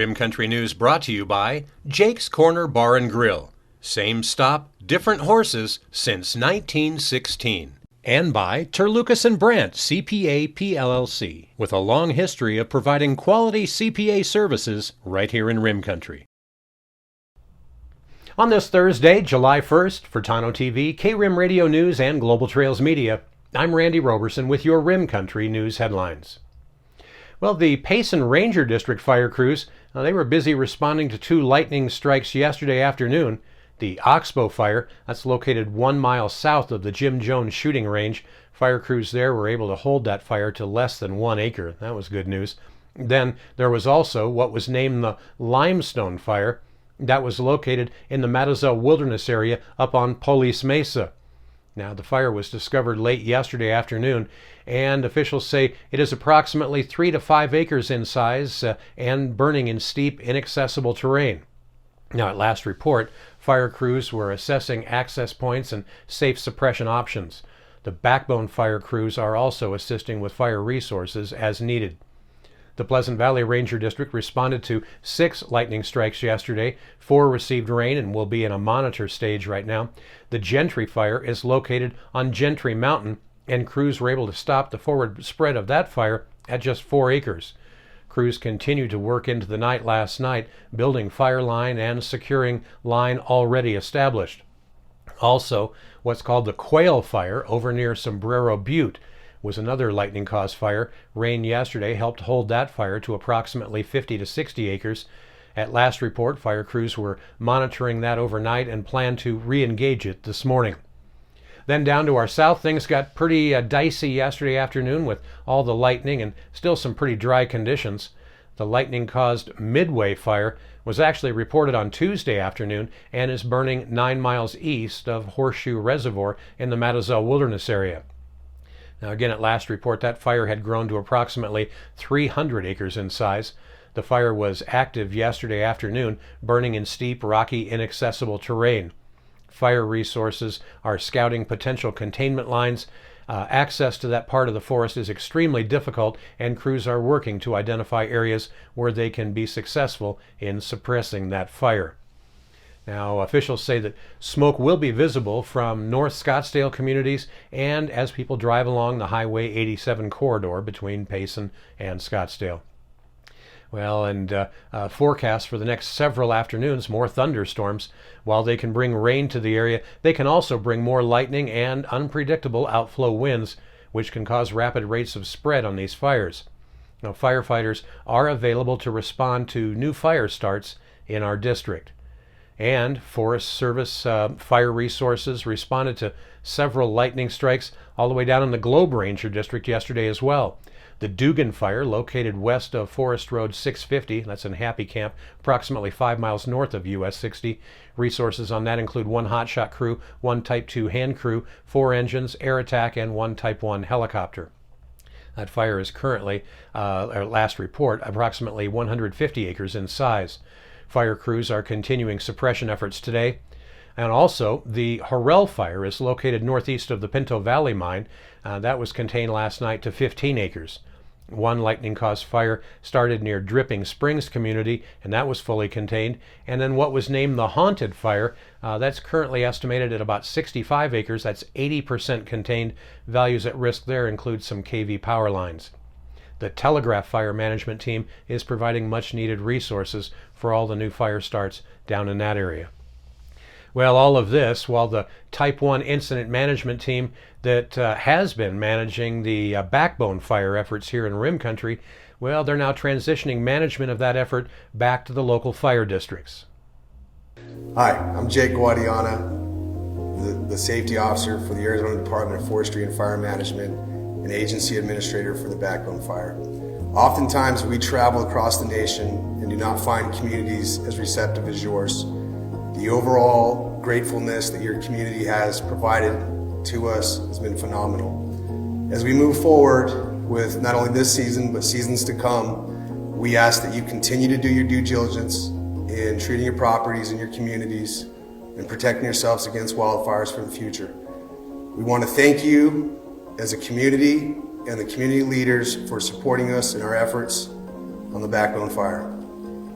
Rim Country News brought to you by Jake's Corner Bar and Grill. Same stop, different horses since 1916. And by Terlucas and Brandt CPA PLLC, with a long history of providing quality CPA services right here in Rim Country. On this Thursday, July 1st, for Tano TV, K-Rim Radio News, and Global Trails Media, I'm Randy Roberson with your Rim Country News headlines. Well, the Payson Ranger District fire crews, they were busy responding to two lightning strikes yesterday afternoon. The Oxbow fire, that's located 1 mile south of the Jim Jones shooting range. Fire crews there were able to hold that fire to less than 1 acre. That was good news. Then there was also what was named the Limestone fire. That was located in the Matazelle Wilderness area up on Police Mesa. Now, the fire was discovered late yesterday afternoon, and officials say it is approximately 3 to 5 acres in size and burning in steep, inaccessible terrain. Now, at last report, fire crews were assessing access points and safe suppression options. The backbone fire crews are also assisting with fire resources as needed. The Pleasant Valley Ranger District responded to 6 lightning strikes yesterday. 4 received rain and will be in a monitor stage right now. The Gentry fire is located on Gentry Mountain, and crews were able to stop the forward spread of that fire at just 4 acres. Crews continued to work into the night last night, building fire line and securing line already established. Also, what's called the Quail fire over near Sombrero Butte was another lightning-caused fire. Rain yesterday helped hold that fire to approximately 50 to 60 acres. At last report, fire crews were monitoring that overnight and plan to re-engage it this morning. Then down to our south, things got pretty dicey yesterday afternoon with all the lightning and still some pretty dry conditions. The lightning-caused Midway fire was actually reported on Tuesday afternoon and is burning 9 miles east of Horseshoe Reservoir in the Matazelle Wilderness area. Now again, at last report, that fire had grown to approximately 300 acres in size. The fire was active yesterday afternoon, burning in steep, rocky, inaccessible terrain. Fire resources are scouting potential containment lines. Access to that part of the forest is extremely difficult, and crews are working to identify areas where they can be successful in suppressing that fire. Now, officials say that smoke will be visible from North Scottsdale communities and as people drive along the Highway 87 corridor between Payson and Scottsdale. Well, and forecasts for the next several afternoons, more thunderstorms. While they can bring rain to the area, they can also bring more lightning and unpredictable outflow winds, which can cause rapid rates of spread on these fires. Now, firefighters are available to respond to new fire starts in our district. And Forest Service fire resources responded to several lightning strikes all the way down in the Globe Ranger District yesterday as well. The Dugan fire, located west of Forest Road 650, that's in Happy Camp, approximately 5 miles north of US 60. Resources on that include 1 hotshot crew, 1 Type 2 hand crew, 4 engines, air attack, and 1 Type 1 helicopter. That fire is currently, at last report, approximately 150 acres in size. Fire crews are continuing suppression efforts today. And also, the Horrell fire is located northeast of the Pinto Valley mine. That was contained last night to 15 acres. 1 lightning-caused fire started near Dripping Springs community, and that was fully contained. And then what was named the Haunted fire, that's currently estimated at about 65 acres. That's 80% contained. Values at risk there include some KV power lines. The Telegraph Fire Management Team is providing much-needed resources for all the new fire starts down in that area. Well, all of this while the Type 1 Incident Management Team that has been managing the backbone fire efforts here in Rim Country, well, they're now transitioning management of that effort back to the local fire districts. Hi, I'm Jake Guadiana, the Safety Officer for the Arizona Department of Forestry and Fire Management and Agency Administrator for the Backbone Fire. Oftentimes we travel across the nation and do not find communities as receptive as yours. The overall gratefulness that your community has provided to us has been phenomenal. As we move forward with not only this season, but seasons to come, we ask that you continue to do your due diligence in treating your properties and your communities and protecting yourselves against wildfires for the future. We want to thank you as a community and the community leaders for supporting us in our efforts on the Backbone Fire.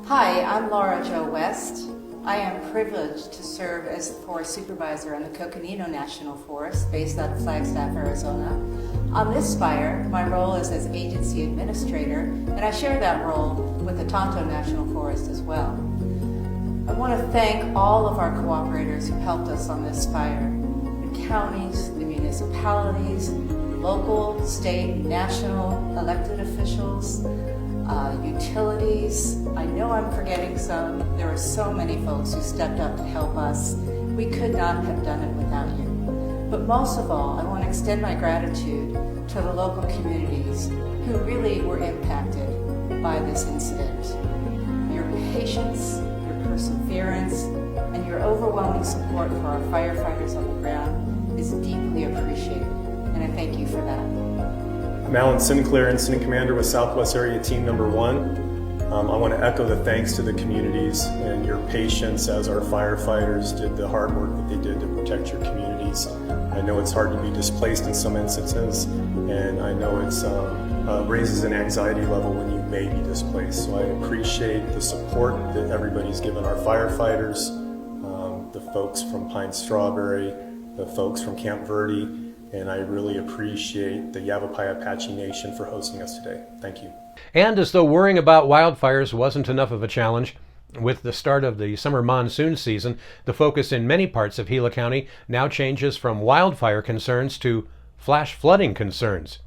Hi, I'm Laura Jo West. I am privileged to serve as the Forest Supervisor on the Coconino National Forest, based out of Flagstaff, Arizona. On this fire, my role is as Agency Administrator, and I share that role with the Tonto National Forest as well. I want to thank all of our cooperators who helped us on this fire. The counties, the municipalities, local, state, national, elected officials, utilities. I know I'm forgetting some. There were so many folks who stepped up to help us. We could not have done it without you. But most of all, I want to extend my gratitude to the local communities who really were impacted by this incident. Your patience, your perseverance, and your overwhelming support for our firefighters on the ground is deeply appreciated, and I thank you for that. I'm Alan Sinclair, Incident Commander with Southwest Area Team Number 1. I want to echo the thanks to the communities and your patience as our firefighters did the hard work that they did to protect your communities. I know it's hard to be displaced in some instances, and I know it's raises an anxiety level when you may be displaced. So I appreciate the support that everybody's given our firefighters, the folks from Pine Strawberry, the folks from Camp Verde, and I really appreciate the Yavapai Apache Nation for hosting us today. Thank you. And as though worrying about wildfires wasn't enough of a challenge, with the start of the summer monsoon season, the focus in many parts of Gila County now changes from wildfire concerns to flash flooding concerns.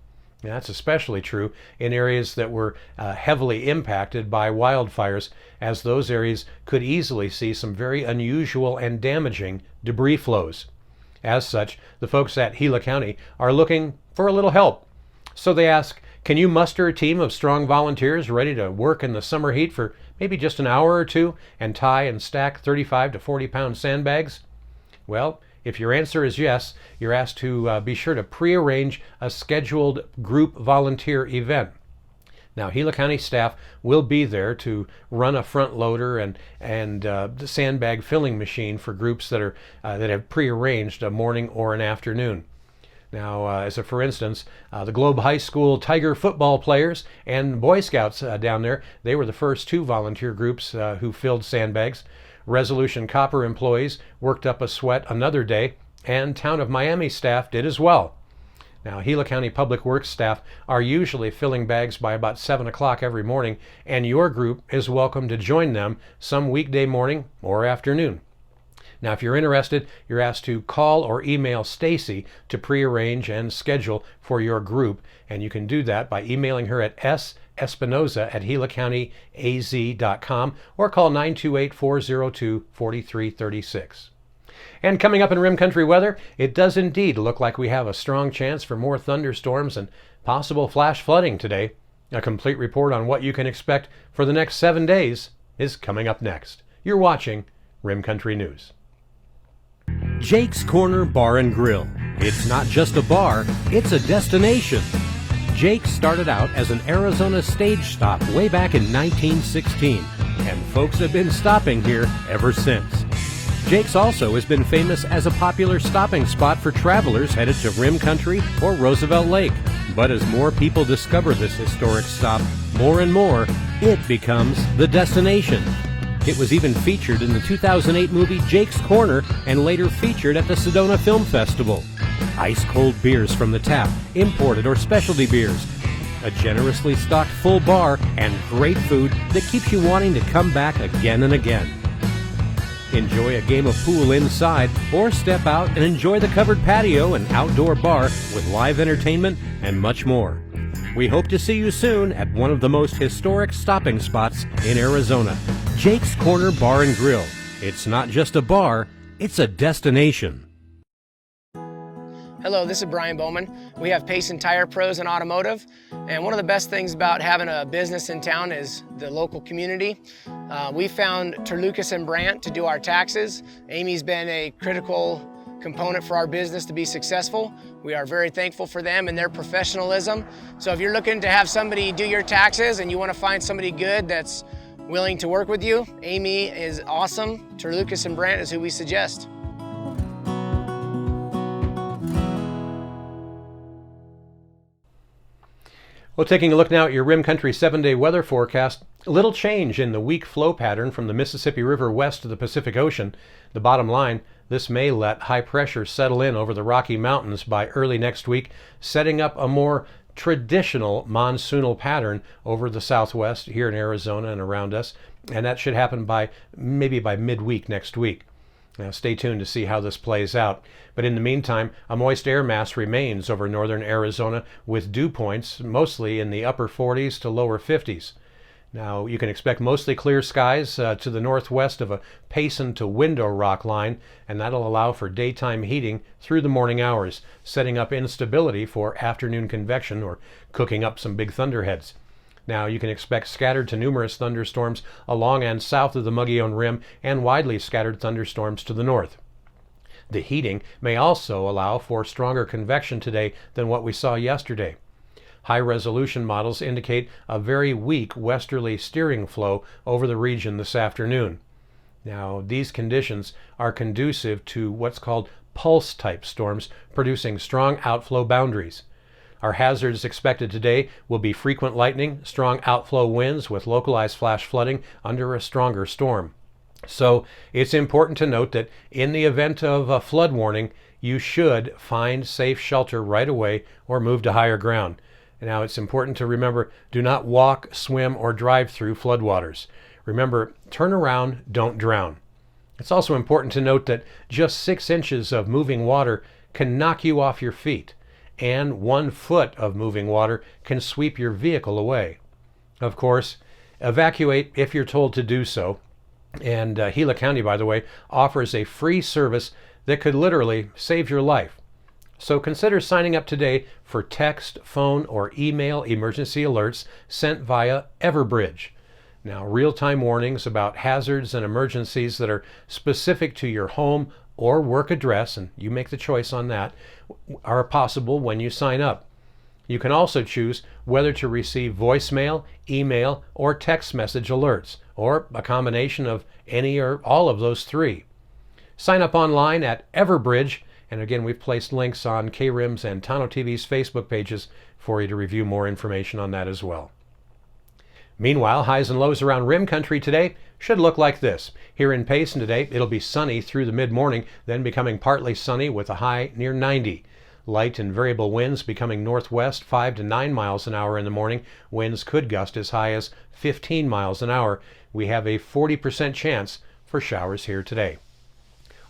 And that's especially true in areas that were heavily impacted by wildfires, as those areas could easily see some very unusual and damaging debris flows. As such, the folks at Gila County are looking for a little help. So they ask, can you muster a team of strong volunteers ready to work in the summer heat for maybe just an hour or two and tie and stack 35 to 40 pound sandbags? Well, if your answer is yes, you're asked to be sure to pre-arrange a scheduled group volunteer event. Now, Gila County staff will be there to run a front loader and the sandbag filling machine for groups that have prearranged a morning or an afternoon. Now, as a for instance, the Globe High School Tiger football players and Boy Scouts down there, they were the first two volunteer groups who filled sandbags. Resolution Copper employees worked up a sweat another day, and Town of Miami staff did as well. Now, Gila County Public Works staff are usually filling bags by about 7 o'clock every morning, and your group is welcome to join them some weekday morning or afternoon. Now, if you're interested, you're asked to call or email Stacy to prearrange and schedule for your group, and you can do that by emailing her at sespinoza@gilacountyaz.com or call 928-402-4336. And coming up in Rim Country weather, it does indeed look like we have a strong chance for more thunderstorms and possible flash flooding today. A complete report on what you can expect for the next 7 days is coming up next. You're watching Rim Country News. Jake's Corner Bar and Grill. It's not just a bar, it's a destination. Jake started out as an Arizona stage stop way back in 1916, and folks have been stopping here ever since. Jake's also has been famous as a popular stopping spot for travelers headed to Rim Country or Roosevelt Lake. But as more people discover this historic stop, more and more, it becomes the destination. It was even featured in the 2008 movie Jake's Corner and later featured at the Sedona Film Festival. Ice-cold beers from the tap, imported or specialty beers, a generously stocked full bar, and great food that keeps you wanting to come back again and again. Enjoy a game of pool inside or step out and enjoy the covered patio and outdoor bar with live entertainment and much more. We hope to see you soon at one of the most historic stopping spots in Arizona, Jake's Corner Bar and Grill. It's not just a bar, it's a destination. Hello, this is Brian Bowman. We have Payson Tire Pros and Automotive, and one of the best things about having a business in town is the local community. We found Terlucas and Brandt to do our taxes. Amy's been a critical component for our business to be successful. We are very thankful for them and their professionalism. So if you're looking to have somebody do your taxes and you want to find somebody good that's willing to work with you, Amy is awesome. Terlucas and Brandt is who we suggest. Well, taking a look now at your Rim Country 7-day weather forecast, little change in the weak flow pattern from the Mississippi River west to the Pacific Ocean. The bottom line, this may let high pressure settle in over the Rocky Mountains by early next week, setting up a more traditional monsoonal pattern over the southwest here in Arizona and around us, and that should happen maybe by midweek next week. Now stay tuned to see how this plays out. But in the meantime, a moist air mass remains over northern Arizona with dew points mostly in the upper 40s to lower 50s. Now you can expect mostly clear skies to the northwest of a Payson to Window rock line, and that'll allow for daytime heating through the morning hours, setting up instability for afternoon convection or cooking up some big thunderheads. Now you can expect scattered to numerous thunderstorms along and south of the Mogollon Rim and widely scattered thunderstorms to the north. The heating may also allow for stronger convection today than what we saw yesterday. High-resolution models indicate a very weak westerly steering flow over the region this afternoon. Now, these conditions are conducive to what's called pulse-type storms, producing strong outflow boundaries. Our hazards expected today will be frequent lightning, strong outflow winds with localized flash flooding under a stronger storm. So it's important to note that in the event of a flood warning, you should find safe shelter right away or move to higher ground. Now it's important to remember, do not walk, swim, or drive through floodwaters. Remember, turn around, don't drown. It's also important to note that just 6 inches of moving water can knock you off your feet, and 1 foot of moving water can sweep your vehicle away. Of course, evacuate if you're told to do so. And Gila County, by the way, offers a free service that could literally save your life. So consider signing up today for text, phone, or email emergency alerts sent via Everbridge. Now, real-time warnings about hazards and emergencies that are specific to your home or work address, and you make the choice on that, are possible when you sign up. You can also choose whether to receive voicemail, email, or text message alerts, or a combination of any or all of those 3. Sign up online at Everbridge, and again, we've placed links on KRIM's and Tano TV's Facebook pages for you to review more information on that as well. Meanwhile, highs and lows around Rim Country today should look like this. Here in Payson today, it'll be sunny through the mid-morning, then becoming partly sunny with a high near 90. Light and variable winds becoming northwest 5 to 9 miles an hour in the morning. Winds could gust as high as 15 miles an hour. We have a 40% chance for showers here today.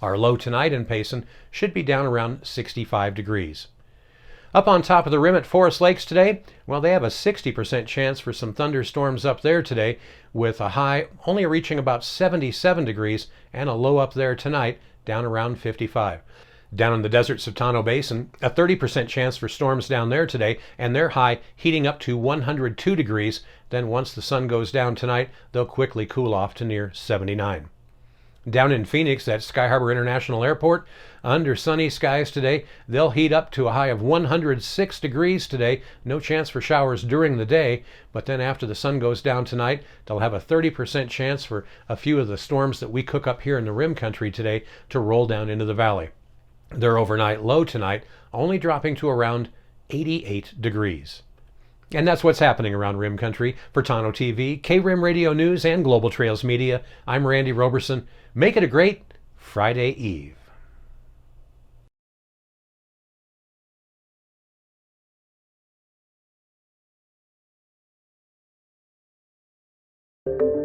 Our low tonight in Payson should be down around 65 degrees. Up on top of the rim at Forest Lakes today, well, they have a 60% chance for some thunderstorms up there today, with a high only reaching about 77 degrees and a low up there tonight down around 55. Down in the deserts of Tano Basin, a 30% chance for storms down there today, and their high heating up to 102 degrees. Then once the sun goes down tonight, they'll quickly cool off to near 79. Down in Phoenix at Sky Harbor International Airport, under sunny skies today, they'll heat up to a high of 106 degrees today. No chance for showers during the day, but then after the sun goes down tonight, they'll have a 30% chance for a few of the storms that we cook up here in the Rim Country today to roll down into the valley. Their overnight low tonight only dropping to around 88 degrees. And that's what's happening around Rim Country. For Tano TV, KRIM Radio News, and Global Trails Media, I'm Randy Roberson. Make it a great Friday Eve. You